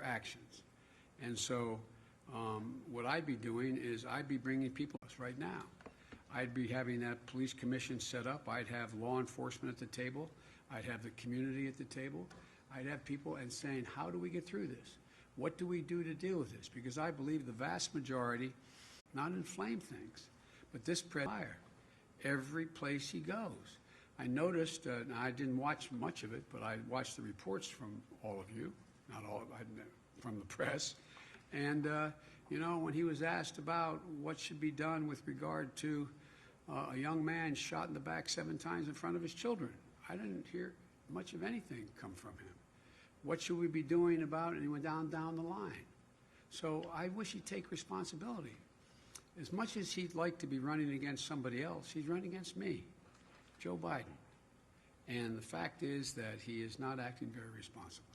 actions. And so what I'd be doing is I'd be bringing people right now. I'd be having that police commission set up. I'd have law enforcement at the table. I'd have the community at the table. I'd have people and saying, how do we get through this? What do we do to deal with this? Because I believe the vast majority, not inflame things, but this fire every place he goes. I noticed, I didn't watch much of it, but I watched the reports from all of you, not all, from the press. And, when he was asked about what should be done with regard to a young man shot in the back 7 times in front of his children, I didn't hear much of anything come from him. What should we be doing about it? And he went down the line. So I wish he'd take responsibility. As much as he'd like to be running against somebody else, he's running against me, Joe Biden. And the fact is that he is not acting very responsibly.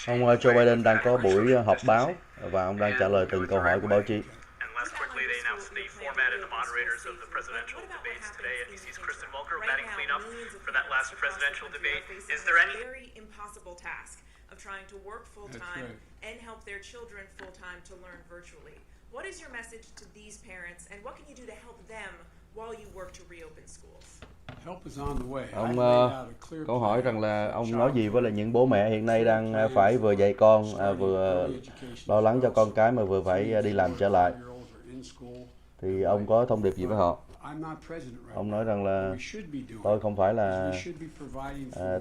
Ông Joe Biden đang có buổi họp báo và ông đang trả lời từng câu hỏi của báo chí. Trying to work full time and help their children full time to learn virtually. What is your message to these parents and what can you do to help them while you work to reopen schools? Ông câu hỏi rằng là ông nói gì với lại những bố mẹ hiện nay đang phải vừa dạy con, vừa lo lắng cho con cái mà vừa phải đi làm trở lại. Thì ông có thông điệp gì với họ? Ông nói rằng là tôi không phải là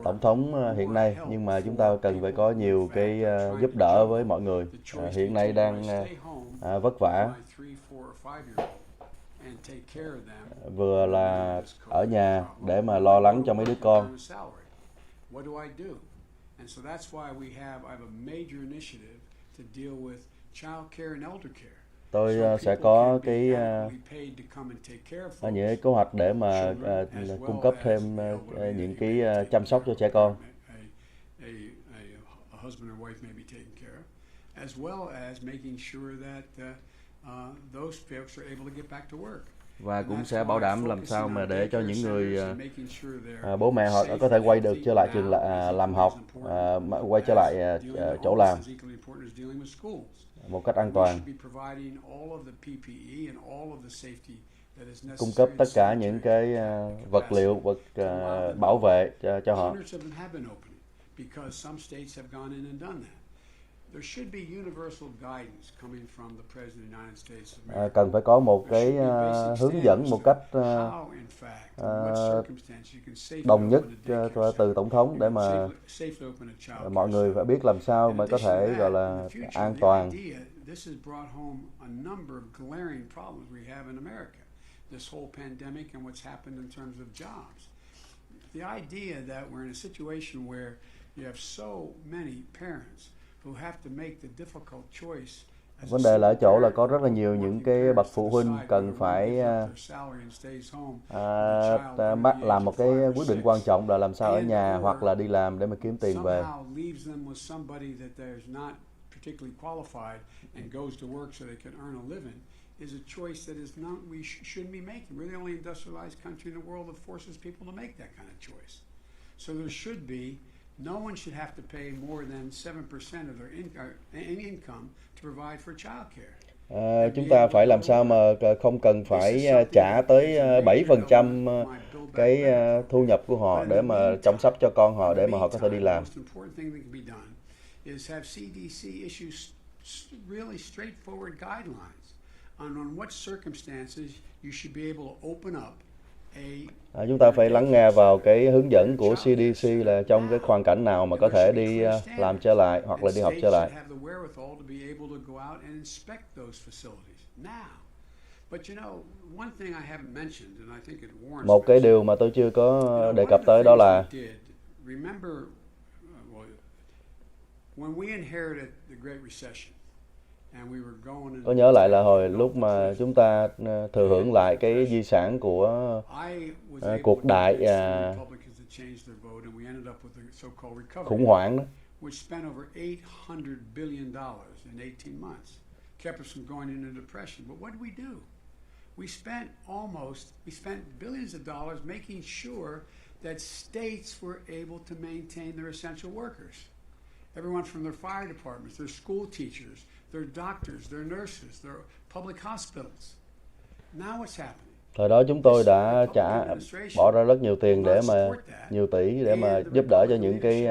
tổng thống hiện nay, nhưng mà chúng ta cần phải có nhiều cái giúp đỡ với mọi người hiện nay đang vất vả, vừa là ở nhà để mà lo lắng cho mấy đứa con. Tôi sẽ có những cái kế hoạch để mà cung cấp thêm những cái chăm sóc cho trẻ con. Và cũng sẽ bảo đảm làm sao mà để cho những người bố mẹ họ có thể quay được trở lại trường làm học, quay trở lại chỗ làm một cách an toàn. Cung cấp tất cả những cái vật liệu, bảo vệ cho họ. Cần phải có một cái hướng dẫn một cách đồng nhất từ tổng thống để mà mọi người phải biết làm sao mới có thể gọi là an toàn. Vấn đề là ở chỗ là có rất là nhiều những cái bậc phụ huynh cần phải làm một cái quyết định quan trọng là làm sao ở nhà hoặc là đi làm để mà kiếm tiền về. Is a choice that is not we shouldn't be making. We're the only industrialized country in the world that forces people to make that kind of choice. So there should be no one should have to pay more than 7% of their income to provide for child care. Chúng ta phải làm sao mà không cần phải trả tới 7% cái thu nhập của họ để mà chăm sóc cho con họ để mà họ có thể đi làm. Chúng ta phải lắng nghe vào cái hướng dẫn của CDC là trong cái hoàn cảnh nào mà có thể đi làm trở lại hoặc là đi học trở lại. Một cái điều mà tôi chưa có đề cập tới đó là có nhớ lại là hồi lúc mà chúng ta thừa hưởng lại cái di sản của cuộc đại khủng hoảng đó. We spent billions of dollars making sure that states were able to maintain their essential workers. Everyone from their fire departments, their school teachers, their doctors, their nurses, their public hospitals. Now what's happening? Thời đó chúng tôi đã bỏ ra rất nhiều tiền nhiều tỷ để mà giúp đỡ cho những cái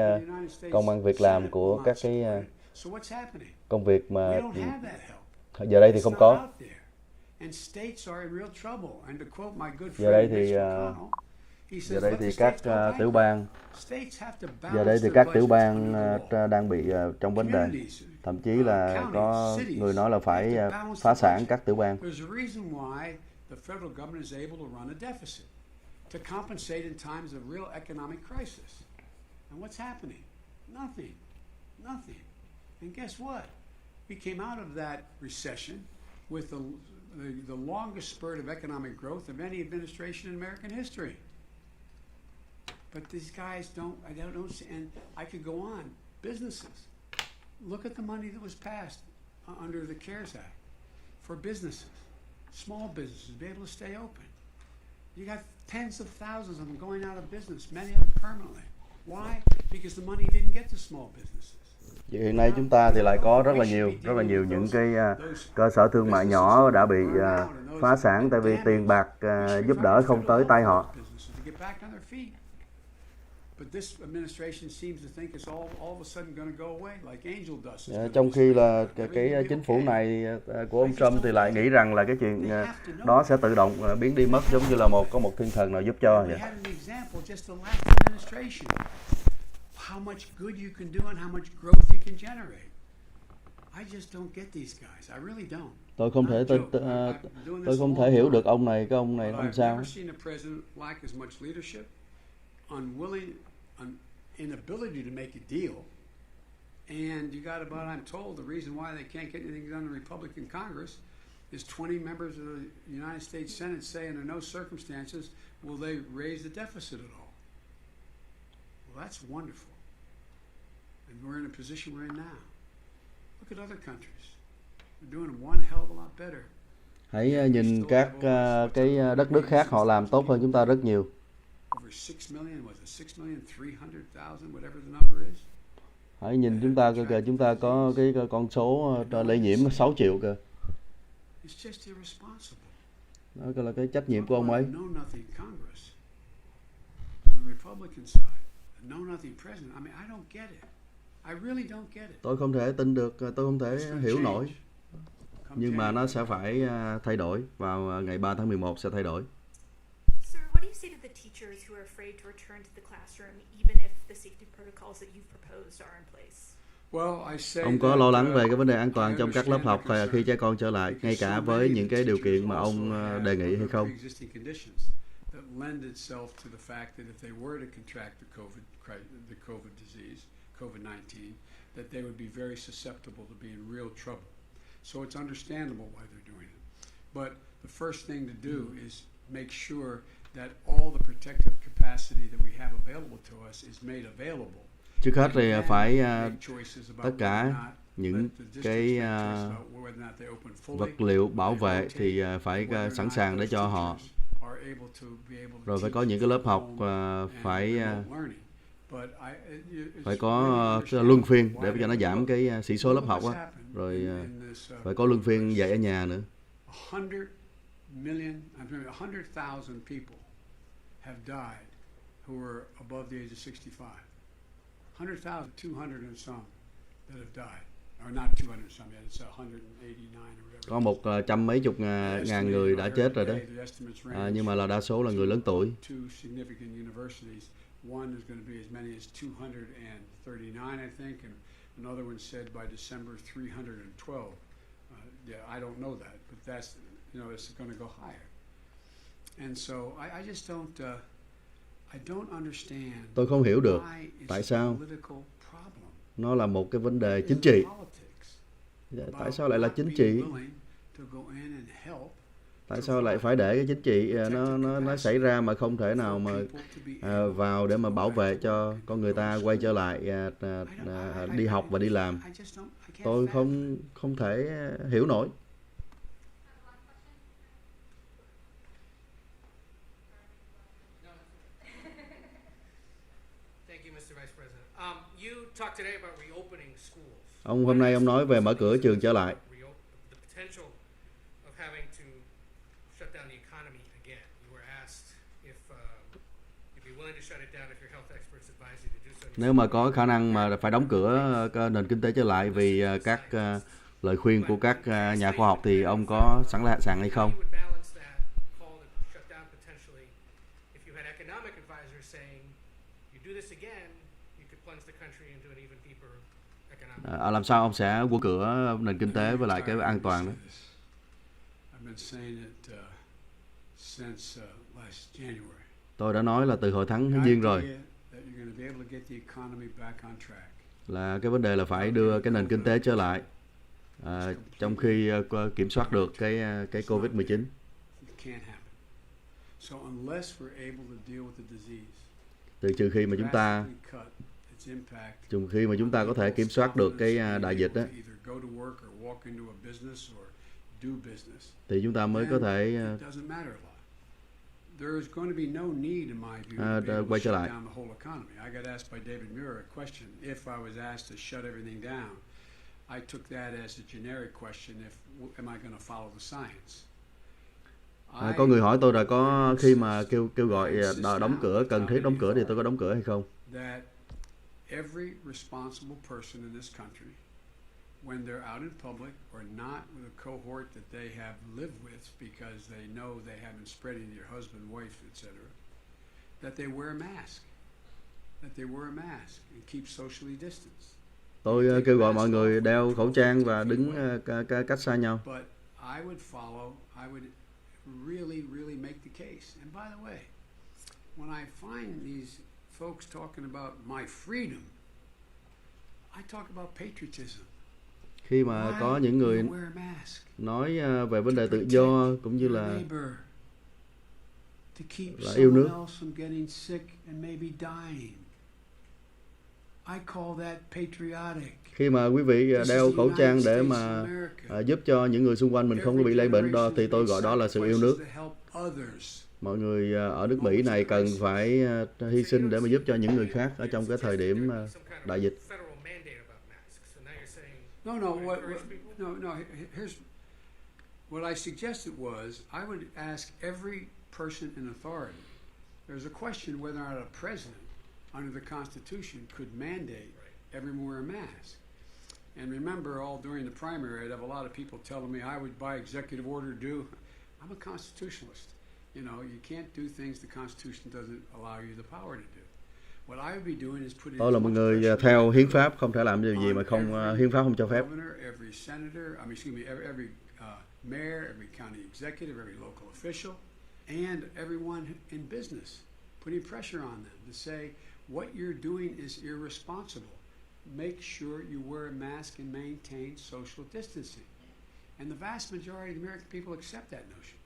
công ăn việc làm của các cái công việc mà giờ đây thì không có. Giờ đây thì các tiểu bang đang bị trong vấn đề, thậm chí là có người nói là phải phá sản các tiểu bang. The federal government is able to run a deficit to compensate in times of real economic crisis. And what's happening? Nothing. And guess what? We came out of that recession with the longest spurt of economic growth of any administration in American history. But these guys don't see, and I could go on. Businesses. Look at the money that was passed under the CARES Act for businesses. Small businesses be able to stay open. You got tens of thousands of them going out of business, many of them permanently. Why? Because the money didn't get to small businesses. Hiện nay chúng ta thì lại có rất là nhiều những cái cơ sở thương mại nhỏ đã bị phá sản tại vì tiền bạc giúp đỡ không tới tay họ. Trong khi là cái chính phủ này của ông Trump thì lại nghĩ rằng là cái chuyện đó sẽ tự động biến đi mất, giống như là có một thiên thần nào giúp cho vậy. How much good you can do and how much growth you can generate. I just don't get these guys. I really don't. Tôi không thể hiểu được ông này, cái ông này làm sao. I've never seen a president lack as much leadership, inability to make a deal, and you got about, I'm told, the reason why they can't get anything done in the Republican Congress is 20 members of the United States Senate say under no circumstances will they raise the deficit at all. Well, that's wonderful. And we're in a position we're in now. Look at other countries. We're doing one hell of a lot better. Hãy nhìn các cái đất nước khác, họ làm tốt hơn chúng ta rất nhiều. Over 6 million, was it 6,300,000, whatever the number is. Hãy nhìn chúng ta kìa, chúng ta có cái con số lây nhiễm 6 triệu kìa. It's just irresponsible. Đó là cái trách nhiệm của ông ấy. No nothing Congress. On the Republican side. No nothing president. I mean, I don't get it. I really don't get it. Tôi không thể tin được, tôi không thể hiểu nổi. Nhưng mà nó sẽ phải thay đổi vào ngày 3 tháng 11 sẽ thay đổi. Sir, what do you say to the teachers who are afraid to return to the classroom even if the safety protocols that you've proposed are in place? Ông có lo lắng về cái vấn đề an toàn trong các lớp học khi trẻ con trở lại, ngay cả với những cái điều kiện mà ông đề nghị hay không? Lend itself to the fact that if they were to contract the COVID disease, COVID-19, that they would be very susceptible to be in real trouble. So it's understandable why they're doing it. But the first thing to do is make sure that all the protective capacity that we have available to us is made available. Trước hết thì phải tất cả những cái vật liệu bảo vệ thì phải sẵn sàng để cho họ. Rồi phải có những cái lớp học phải có luân phiên để cho nó giảm cái sĩ số lớp học á, rồi phải có luân phiên dạy ở nhà nữa. 100,000 people have died who were above the age of 65. 100,200 and some that have died. Or not 200 and some yet, it's 189 or whatever. Có 100 mấy chục ngàn người đã chết rồi đó. Nhưng mà là đa số là người lớn tuổi. One is going to be as many as 239, I think, and another one said by December 312. I don't know that, but that's, it's going to go higher. And so I just don't understand. Tôi không hiểu được tại sao nó là một cái vấn đề chính trị. Tại sao lại là chính trị? Tại sao lại phải để cái chính trị nó xảy ra mà không thể nào mà vào để mà bảo vệ cho con người ta quay trở lại đi học và đi làm? Tôi không thể hiểu nổi. Ông hôm nay ông nói về mở cửa trường trở lại. Nếu mà có khả năng mà phải đóng cửa nền kinh tế trở lại vì các lời khuyên của các nhà khoa học thì ông có sẵn sàng hay không? Làm sao ông sẽ quân cửa nền kinh tế với lại cái an toàn đó? Tôi đã nói là từ hồi tháng Giêng rồi, là cái vấn đề là phải đưa cái nền kinh tế trở lại trong khi kiểm soát được cái Covid-19. Trừ khi mà chúng ta có thể kiểm soát được cái đại dịch đó, thì chúng ta mới có thể quay trở lại. Có người hỏi tôi là có khi mà kêu gọi đóng cửa, cần thiết đóng cửa thì tôi có đóng cửa hay không? Every responsible person in this country, when they're out in public or not with a cohort that they have lived with because they know they haven't spread it to your husband, wife, etc., that they wear a mask. And keep socially distanced. Tôi kêu gọi mọi người đeo khẩu trang và đứng cách xa nhau. But I would really make the case. And by the way, when I find these folks talking about my freedom, I talk about patriotism. Khi mà có những người nói về vấn đề tự do cũng như là yêu nước, khi mà quý vị đeo khẩu trang để mà giúp cho những người xung quanh mình không có bị lây bệnh đó, thì tôi gọi đó là sự yêu nước. Mọi người ở nước Mỹ này cần phải hy sinh để mà giúp cho những người khác ở trong cái thời điểm đại dịch. No. Here's what I suggested was I would ask every person in authority. There's a question whether or not a president under the Constitution could mandate everyone wear a mask. And remember, all during the primary, I'd have a lot of people telling me I would, by executive order, do. I'm a constitutionalist. You know, you can't do things the Constitution doesn't allow you the power to do. Tôi là một người theo hiến pháp, không thể làm điều gì mà không hiến pháp không cho phép. Every senator, every mayor, every county executive, every local official, and everyone in business, putting pressure on them to say what you're doing is irresponsible. Make sure you wear a mask and maintain social distancing. And the vast majority of the American people accept that notion.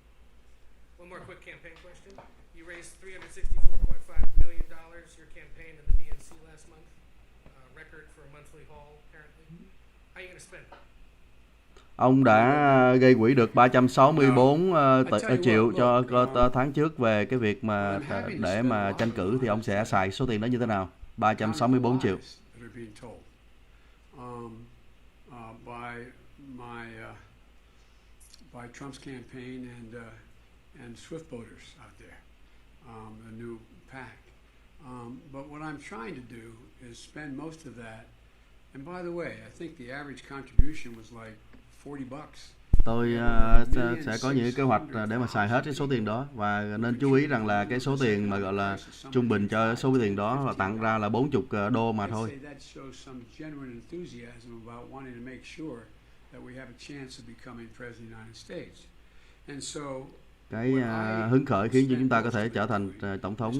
One more quick campaign question. You raised $364.5 million your campaign in the DNC last month, record for a monthly haul apparently. How are you going to spend it? Ông đã gây quỹ được 364 triệu cho tháng trước về cái việc mà để mà tranh cử, thì ông sẽ xài số tiền đó như thế nào? 364 triệu. By Trump's campaign and Swift voters out there, a new PAC. But what I'm trying to do is spend most of that. And by the way, I think the average contribution was like $40. Tôi sẽ có những kế hoạch để mà xài hết cái số tiền đó, và nên chú ý rằng là cái số tiền mà gọi là trung bình cho số tiền đó là tặng ra là $40 mà thôi. Cái hứng khởi khiến cho chúng ta có thể trở thành tổng thống.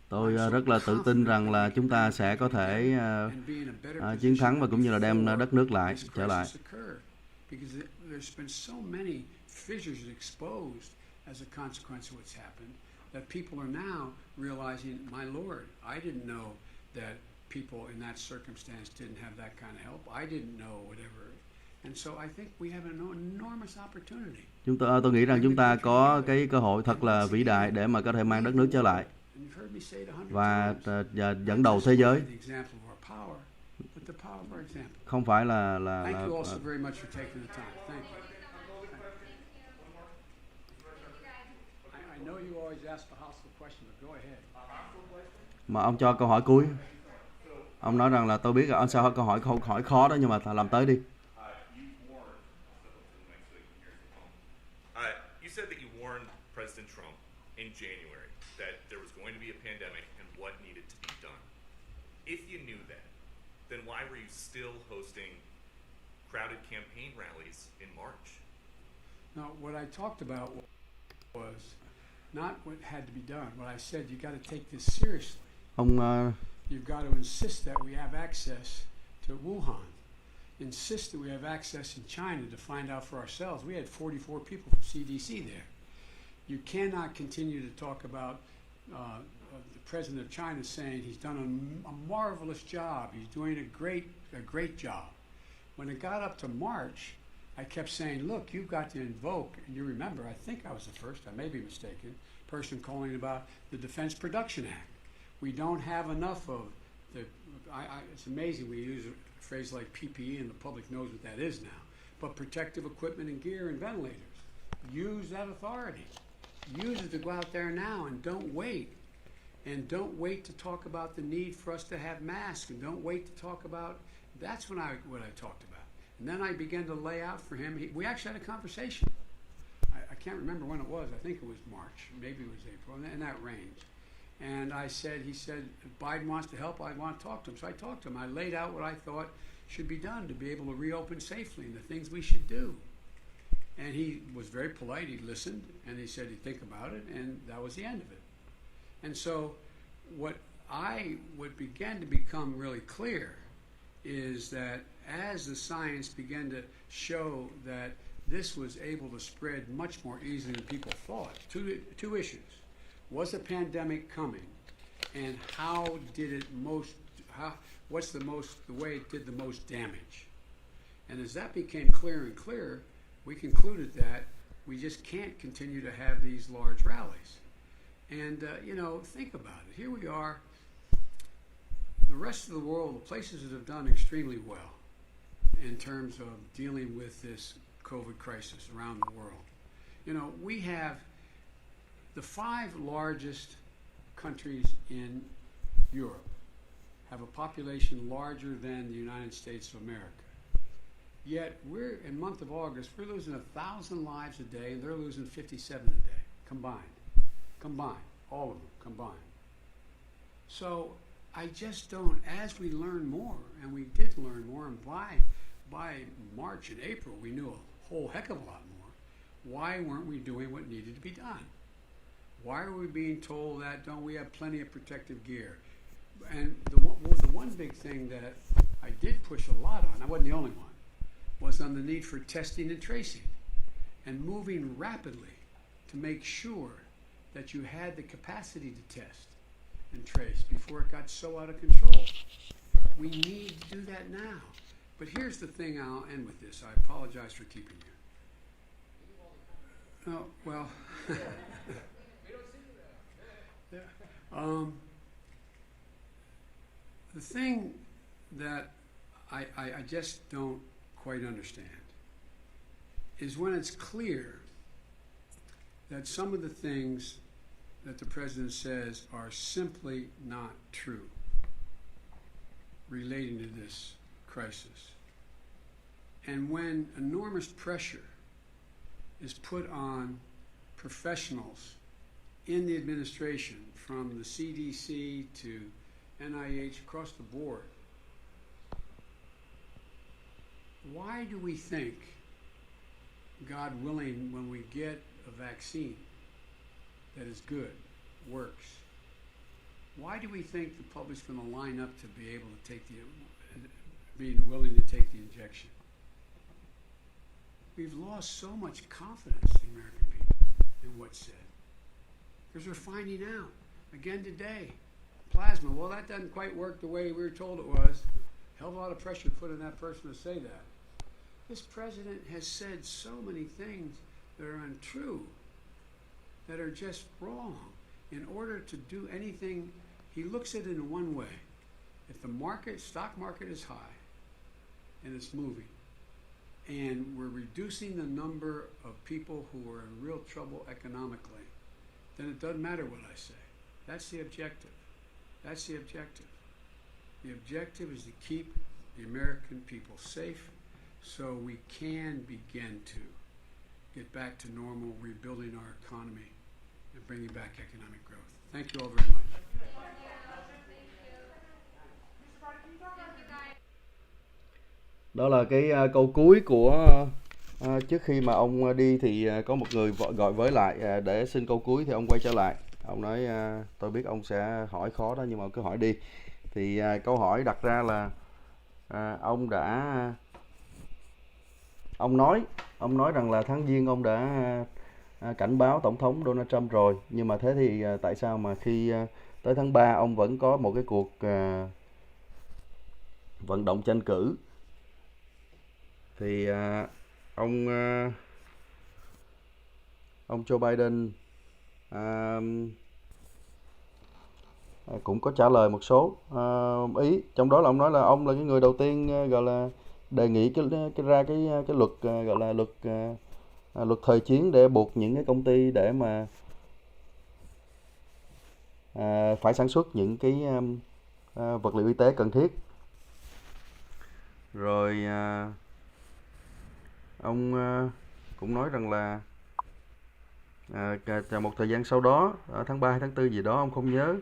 Tôi rất là tự tin rằng là chúng ta sẽ có thể chiến thắng và cũng như là đem đất nước lại trở lại. That people are now realizing, my Lord, I didn't know that people in that circumstance didn't have that kind of help. I didn't know whatever. And so I think we have an enormous opportunity. Tôi nghĩ rằng chúng ta có cái cơ hội thật là vĩ đại để mà có thể mang đất nước trở lại và dẫn đầu thế giới. Không phải là mà ông cho câu hỏi cuối. Ông nói rằng là tôi biết là ông sao câu hỏi khó đó nhưng mà làm tới đi. You said that you warned President Trump in January that there was going to be a pandemic and what needed to be done. If you knew that, then why were you still hosting crowded campaign rallies in March? No, what I talked about was not what had to be done. What I said, you got to take this seriously. You've got to insist that we have access to Wuhan. Insist that we have access in China to find out for ourselves. We had 44 people from CDC there. You cannot continue to talk about the president of China saying he's done a marvelous job. He's doing a great job. When it got up to March, I kept saying, look, you've got to invoke, and you remember, I think I was the first, I may be mistaken, person calling about the Defense Production Act. We don't have enough of the, it's amazing we use a phrase like PPE and the public knows what that is now, but protective equipment and gear and ventilators. Use that authority. Use it to go out there now and don't wait. And don't wait to talk about the need for us to have masks and don't wait to talk about, that's what I talked about. And then I began to lay out for him, we actually had a conversation. I can't remember when it was, I think it was March, maybe it was April, in that range. And he said, if Biden wants to help, I want to talk to him. So I talked to him. I laid out what I thought should be done to be able to reopen safely and the things we should do. And he was very polite. He listened, and he said he'd think about it, and that was the end of it. And so what began to become really clear is that as the science began to show that this was able to spread much more easily than people thought, two issues. Was a pandemic coming, and how did it what's the way it did the most damage? And as that became clearer and clearer, we concluded that we just can't continue to have these large rallies. And, think about it. Here we are, the rest of the world, the places that have done extremely well in terms of dealing with this COVID crisis around the world. We have the 5 largest countries in Europe have a population larger than the United States of America. Yet we're, in the month of August, we're losing 1,000 lives a day, and they're losing 57 a day, combined, all of them combined. So I just don't, as we learn more, and we did learn more, and by March and April we knew a whole heck of a lot more, why weren't we doing what needed to be done? Why are we being told that don't we have plenty of protective gear? And the one big thing that I did push a lot on, I wasn't the only one, was on the need for testing and tracing and moving rapidly to make sure that you had the capacity to test and trace before it got so out of control. We need to do that now. But here's the thing, I'll end with this. I apologize for keeping you. Oh, well. The thing that I just don't quite understand is when it's clear that some of the things that the president says are simply not true relating to this crisis. And when enormous pressure is put on professionals in the administration, from the CDC to NIH, across the board, why do we think, God willing, when we get a vaccine that is good, works, why do we think the public's going to line up to be able to being willing to take the injection? We've lost so much confidence in the American people in what's said. Because we're finding out, again today, plasma, well, that doesn't quite work the way we were told it was. Hell of a lot of pressure put on that person to say that. This president has said so many things that are untrue, that are just wrong. In order to do anything, he looks at it in one way. If the stock market is high and it's moving, and we're reducing the number of people who are in real trouble economically, then it doesn't matter what I say. That's the objective. That's the objective. The objective is to keep the American people safe so we can begin to get back to normal, rebuilding our economy and bringing back economic growth. Thank you all very much. Đó là cái câu cuối của trước khi mà ông đi thì có một người gọi với lại để xin câu cuối, thì ông quay trở lại. Ông nói tôi biết ông sẽ hỏi khó đó nhưng mà cứ hỏi đi. Thì câu hỏi đặt ra là ông nói rằng là tháng Giêng ông đã cảnh báo Tổng thống Donald Trump rồi, nhưng mà thế thì tại sao mà khi tới tháng 3 ông vẫn có một cái cuộc vận động tranh cử? Thì ông Joe Biden cũng có trả lời một số ý, trong đó là ông nói là ông là cái người đầu tiên gọi là đề nghị cái luật gọi là luật thời chiến để buộc những cái công ty để mà phải sản xuất những cái vật liệu y tế cần thiết. Rồi ông cũng nói rằng là một thời gian sau đó, ở tháng 3 hay tháng 4 gì đó ông không nhớ,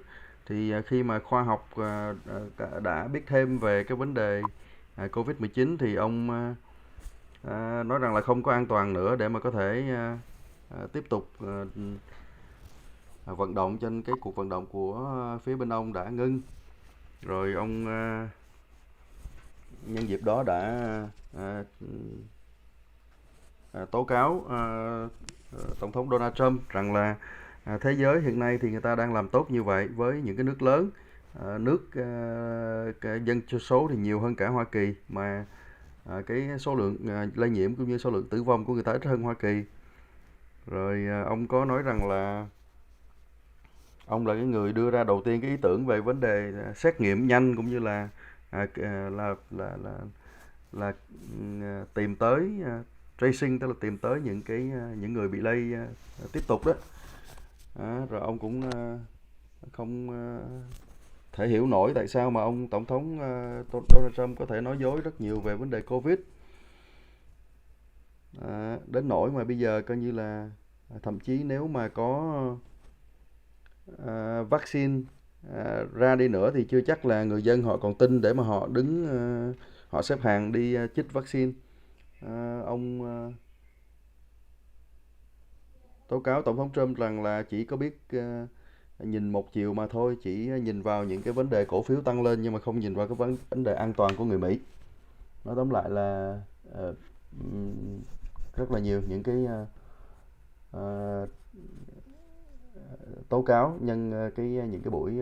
thì khi mà khoa học đã biết thêm về cái vấn đề Covid-19 thì ông nói rằng là không có an toàn nữa để mà có thể tiếp tục vận động, trên cái cuộc vận động của phía bên ông đã ngưng. Rồi ông nhân dịp đó đã tố cáo Tổng thống Donald Trump rằng là thế giới hiện nay thì người ta đang làm tốt như vậy với những cái nước lớn, cái dân số thì nhiều hơn cả Hoa Kỳ, mà cái số lượng lây nhiễm cũng như số lượng tử vong của người ta ít hơn Hoa Kỳ. Rồi ông có nói rằng là ông là cái người đưa ra đầu tiên cái ý tưởng về vấn đề xét nghiệm nhanh, cũng như là tìm tới tracing, tức là tìm tới những người bị lây tiếp tục đó. Rồi ông cũng không thể hiểu nổi tại sao mà ông Tổng thống Donald Trump có thể nói dối rất nhiều về vấn đề Covid. Đến nỗi mà bây giờ coi như là thậm chí nếu mà có vaccine ra đi nữa thì chưa chắc là người dân họ còn tin để mà họ đứng họ xếp hàng đi chích vaccine. Ông tố cáo Tổng thống Trump rằng là chỉ có biết nhìn một chiều mà thôi, chỉ nhìn vào những cái vấn đề cổ phiếu tăng lên nhưng mà không nhìn vào cái vấn đề an toàn của người Mỹ. Nói tóm lại là rất là nhiều những cái tố cáo nhân những cái buổi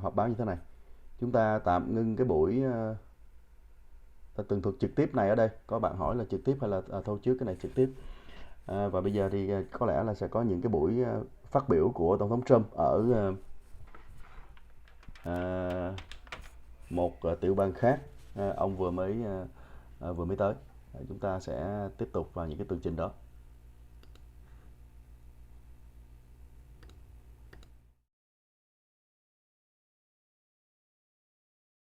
họp báo như thế này. Chúng ta tạm ngưng cái buổi tường thuật trực tiếp này ở đây. Có bạn hỏi là trực tiếp hay là thôi trước cái này trực tiếp. Và bây giờ thì có lẽ là sẽ có những cái buổi phát biểu của Tổng thống Trump ở một tiểu bang khác. Ông vừa mới tới. Chúng ta sẽ tiếp tục vào những cái tường trình đó.